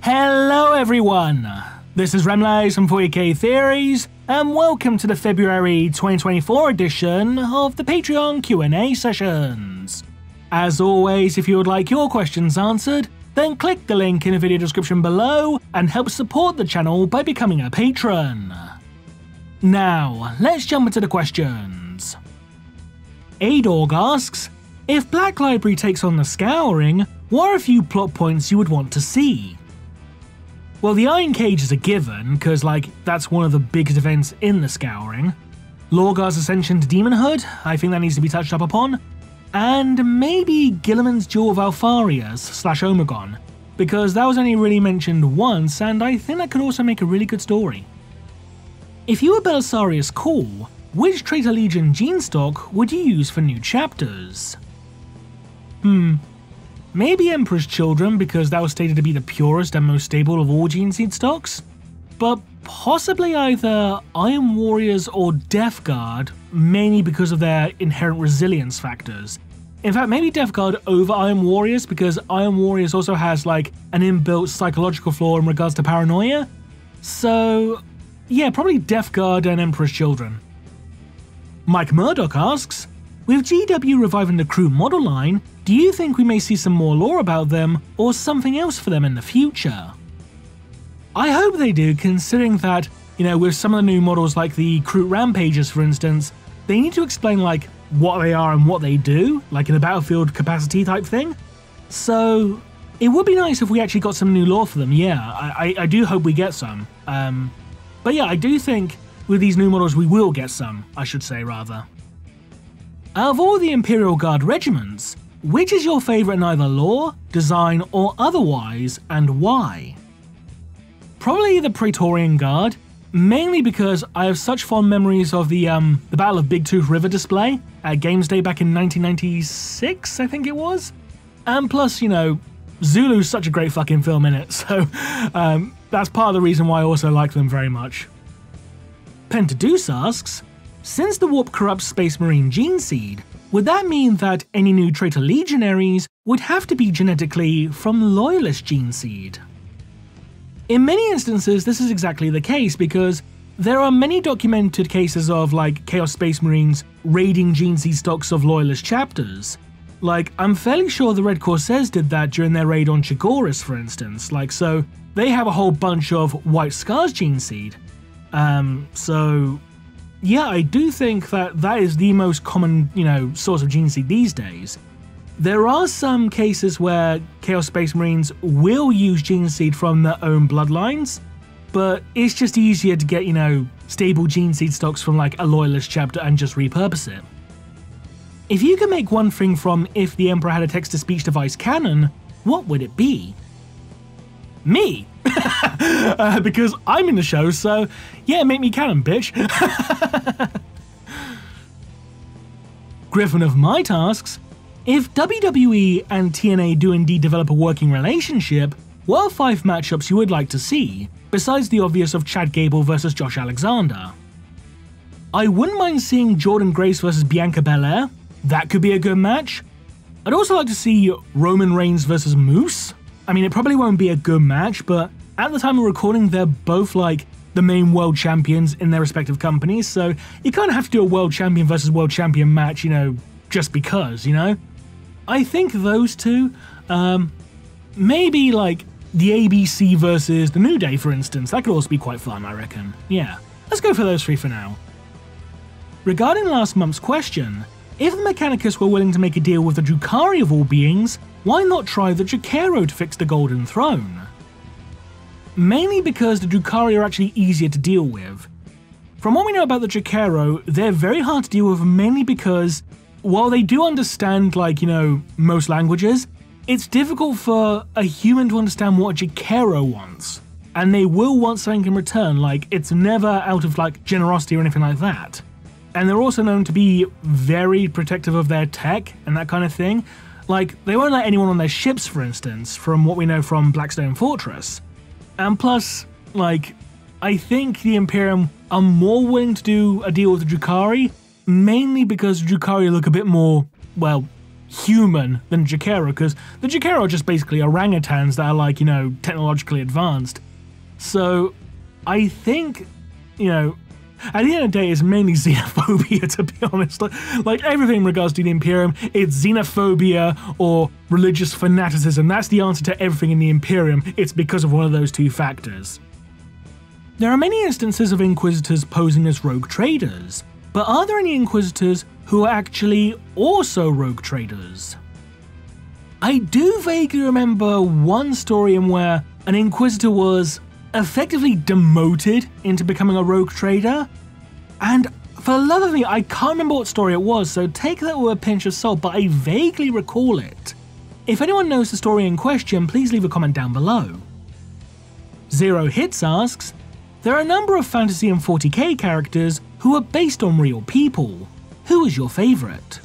Hello everyone! This is Remlays from 40k Theories, and welcome to the February 2024 edition of the Patreon Q&A sessions. As always, if you would like your questions answered, then click the link in the video description below and help support the channel by becoming a patron. Now, let's jump into the questions. Ador asks, if Black Library takes on the Scouring, what are a few plot points you would want to see? Well, the Iron Cage is a given, because that's one of the biggest events in the Scouring. Lorgar's ascension to demonhood, I think that needs to be touched up upon. And maybe Gilliman's duel of Alfarius/Omegon, because that was only really mentioned once, and I think that could also make a really good story. If you were Belisarius Cawl, which Traitor Legion gene stock would you use for new chapters? Maybe Emperor's Children, because that was stated to be the purest and most stable of all gene seed stocks, but possibly either Iron Warriors or Death Guard, mainly because of their inherent resilience factors. In fact, maybe Death Guard over Iron Warriors, because Iron Warriors also has an inbuilt psychological flaw in regards to paranoia. So yeah, probably Death Guard and Emperor's Children. Mike Murdoch asks, with GW reviving the crew model line, do you think we may see some more lore about them, or something else for them in the future? I hope they do, considering that, with some of the new models like the Crew Rampagers for instance, they need to explain what they are and what they do, in a battlefield capacity type thing. So it would be nice if we actually got some new lore for them, yeah, I do hope we get some. But yeah, I do think with these new models we will get some, I should say rather. Out of all the Imperial Guard regiments, which is your favourite in either lore, design, or otherwise, and why? Probably the Praetorian Guard, mainly because I have such fond memories of the Battle of Big Tooth River display at Games Day back in 1996, I think it was. And plus, Zulu's such a great fucking film in it, so that's part of the reason why I also like them very much. Pentad asks, since the Warp corrupts Space Marine gene seed, would that mean that any new Traitor Legionaries would have to be genetically from Loyalist gene seed? In many instances, this is exactly the case, because there are many documented cases of Chaos Space Marines raiding gene seed stocks of Loyalist chapters. I'm fairly sure the Red Corsairs did that during their raid on Chigoris, for instance. So they have a whole bunch of White Scars gene seed. So yeah, I do think that is the most common, source of gene seed these days. There are some cases where Chaos Space Marines will use gene seed from their own bloodlines, but it's just easier to get, stable gene seed stocks from a Loyalist chapter and just repurpose it. If you could make one thing from If the Emperor Had a Text-to-Speech Device canon, what would it be? Me! Because I'm in the show, so yeah, make me canon, bitch. Griffin of Might asks, if WWE and TNA do indeed develop a working relationship, what are 5 matchups you would like to see, besides the obvious of Chad Gable versus Josh Alexander? I wouldn't mind seeing Jordan Grace versus Bianca Belair, that could be a good match. I'd also like to see Roman Reigns versus Moose. I mean, it probably won't be a good match, but at the time of recording, they're both the main world champions in their respective companies, so you kind of have to do a world champion versus world champion match, just because, I think those two, maybe the ABC versus the New Day, for instance, that could also be quite fun, I reckon. Yeah, let's go for those 3 for now. Regarding last month's question, if the Mechanicus were willing to make a deal with the Drukhari of all beings, why not try the Jukero to fix the Golden Throne? Mainly because the Drukhari are actually easier to deal with. From what we know about the Jukero, they're very hard to deal with, mainly because, while they do understand, most languages, it's difficult for a human to understand what a Jukero wants. And they will want something in return, it's never out of, generosity or anything like that. And they're also known to be very protective of their tech and that kind of thing. They won't let anyone on their ships, for instance, from what we know from Blackstone Fortress. And plus, I think the Imperium are more willing to do a deal with the Drukhari, mainly because Drukhari look a bit more, well, human than Jakera, because the Jakera are just basically orangutans that are like, you know, technologically advanced. So I think, you know, at the end of the day, it's mainly xenophobia, to be honest. Like everything in regards to the Imperium, it's xenophobia or religious fanaticism. That's the answer to everything in the Imperium. It's because of one of those two factors. There are many instances of Inquisitors posing as rogue traders, but are there any Inquisitors who are actually also rogue traders? I do vaguely remember one story in where an Inquisitor was effectively demoted into becoming a rogue trader, and for the love of me, I can't remember what story it was, so take that with a pinch of salt, but I vaguely recall it. If anyone knows the story in question, please leave a comment down below. Zero Hits asks, there are a number of Fantasy and 40k characters who are based on real people. Who is your favourite?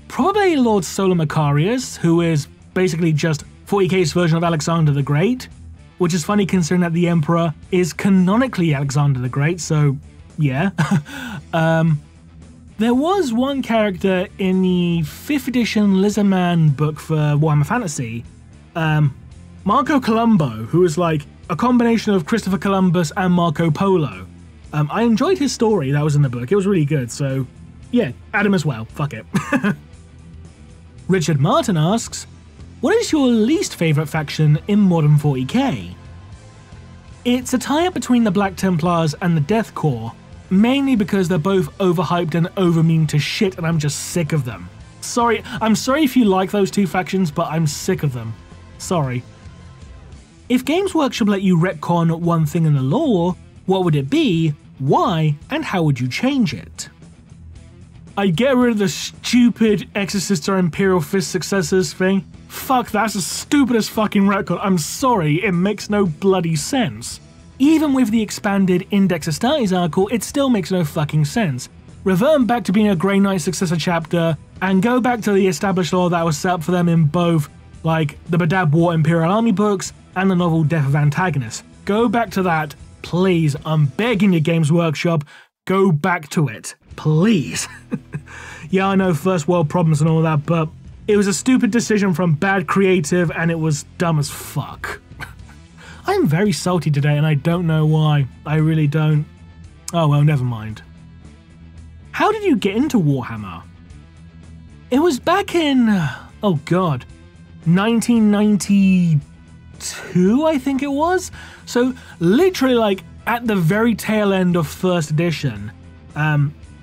Probably Lord Solar Macarius, who is basically just 40k's version of Alexander the Great, which is funny considering that the Emperor is canonically Alexander the Great, so yeah. There was one character in the 5th edition Lizardman book for Warhammer Fantasy, Marco Colombo, who was like a combination of Christopher Columbus and Marco Polo. I enjoyed his story that was in the book, it was really good, so yeah, add him as well, fuck it. Richard Martin asks, what is your least favourite faction in Modern 40k? It's a tie-up between the Black Templars and the Death Corps, mainly because they're both overhyped and over-mean to shit and I'm just sick of them. I'm sorry if you like those two factions, but I'm sick of them. Sorry. If Games Workshop let you retcon one thing in the lore, what would it be, why, and how would you change it? I'd get rid of the stupid Exorcist or Imperial Fist successors thing. Fuck, that's the stupidest fucking retcon. I'm sorry, it makes no bloody sense. Even with the expanded Index Astartes article, it still makes no fucking sense. Revert back to being a Grey Knight successor chapter, and go back to the established lore that was set up for them in both, like, the Badab War Imperial Army books and the novel Death of Antagonists. Go back to that, please. I'm begging you, Games Workshop, go back to it. Please. Yeah, I know first world problems and all that, but it was a stupid decision from bad creative and it was dumb as fuck. I'm very salty today and I don't know why. I really don't. Oh well, never mind. How did you get into Warhammer? It was back in, oh god, 1992, I think it was? So literally like at the very tail end of 1st edition.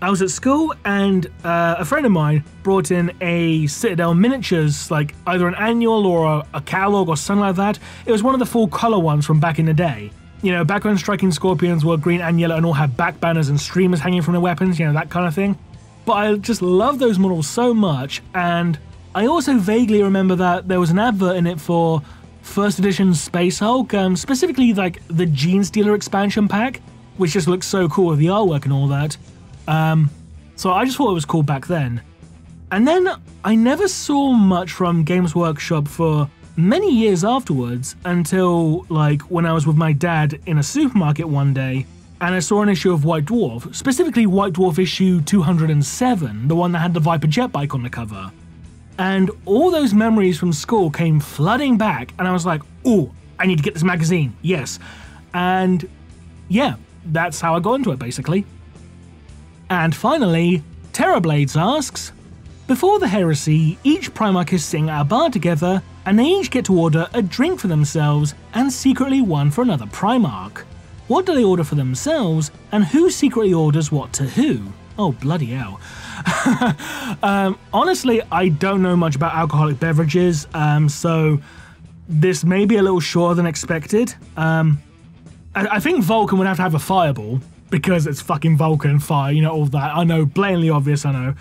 I was at school and a friend of mine brought in a Citadel miniatures, like either an annual or a catalog or something like that. It was one of the full color ones from back in the day. You know, back when Striking Scorpions were green and yellow and all had back banners and streamers hanging from their weapons, you know, that kind of thing. But I just love those models so much, and I also vaguely remember that there was an advert in it for 1st edition Space Hulk, specifically like the Gene Stealer expansion pack, which just looks so cool with the artwork and all that. So I just thought it was cool back then. And then I never saw much from Games Workshop for many years afterwards until like when I was with my dad in a supermarket one day and I saw an issue of White Dwarf, specifically White Dwarf issue 207, the one that had the Viper jet bike on the cover. And all those memories from school came flooding back and I was like, oh, I need to get this magazine, yes. And yeah, that's how I got into it basically. And finally, Terrorblades asks, before the heresy, each Primarch is sitting at a bar together and they each get to order a drink for themselves and secretly one for another Primarch. What do they order for themselves and who secretly orders what to who? Oh bloody hell. Honestly, I don't know much about alcoholic beverages, so this may be a little shorter than expected. I think Vulcan would have to have a fireball, because it's fucking Vulcan, fire, you know, all that. I know, blatantly obvious, I know.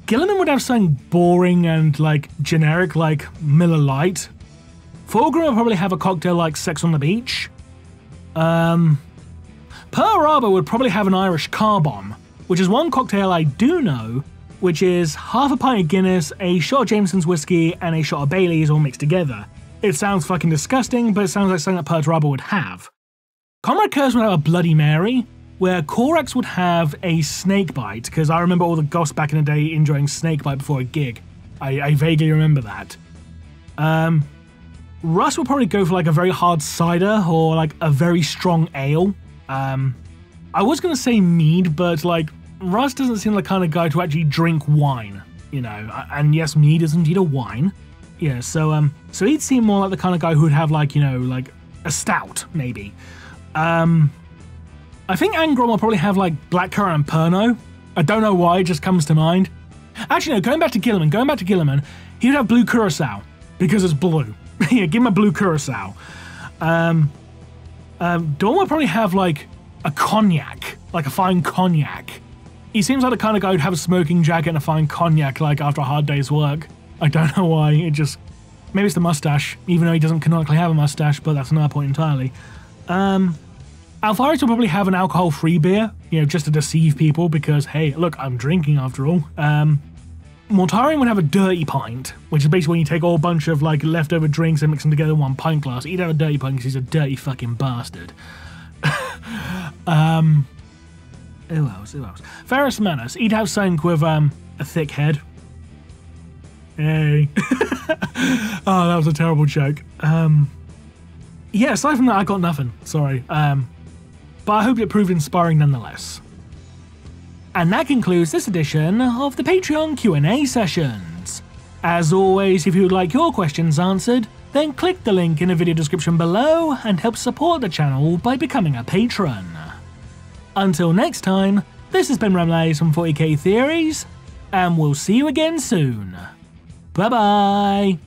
Gilliman would have something boring and, like, generic, like Miller Lite. Fulgrim would probably have a cocktail like Sex on the Beach. Pearl Harbor would probably have an Irish car bomb, which is one cocktail I do know, which is half a pint of Guinness, a shot of Jameson's whiskey, and a shot of Bailey's all mixed together. It sounds fucking disgusting, but it sounds like something that Pearl Harbor would have. Comrade Kurz would have a Bloody Mary, where Korax would have a snake bite, because I remember all the goths back in the day enjoying snake bite before a gig. I vaguely remember that. Russ would probably go for like a very hard cider or like a very strong ale. I was going to say mead, but like Russ doesn't seem like the kind of guy to actually drink wine, you know, and yes, mead is indeed a wine. Yeah, so he'd seem more like the kind of guy who would have like, you know, like a stout, maybe. I think Angron will probably have like blackcurrant and Pernod. I don't know why, it just comes to mind. Actually, no, going back to Gilliman, he would have blue curacao, because it's blue. Yeah, give him a blue curacao. Dawn would probably have like a cognac, like a fine cognac. He seems like the kind of guy who'd have a smoking jacket and a fine cognac like after a hard day's work. I don't know why, it just... Maybe it's the mustache, even though he doesn't canonically have a mustache, but that's another point entirely. Alpharius will probably have an alcohol-free beer, you know, just to deceive people, because, hey, look, I'm drinking after all. Mortarion would have a dirty pint, which is basically when you take a whole bunch of, like, leftover drinks and mix them together in one pint glass. He'd have a dirty pint because he's a dirty fucking bastard. Who else? Ferrus Manus, he'd have something with, a thick head. Hey. Oh, that was a terrible joke. Yeah, aside from that, I got nothing. Sorry. But I hope it proved inspiring nonetheless. And that concludes this edition of the Patreon Q&A sessions. As always, if you would like your questions answered, then click the link in the video description below and help support the channel by becoming a patron. Until next time, this has been Remlays from 40k Theories, and we'll see you again soon. Bye bye!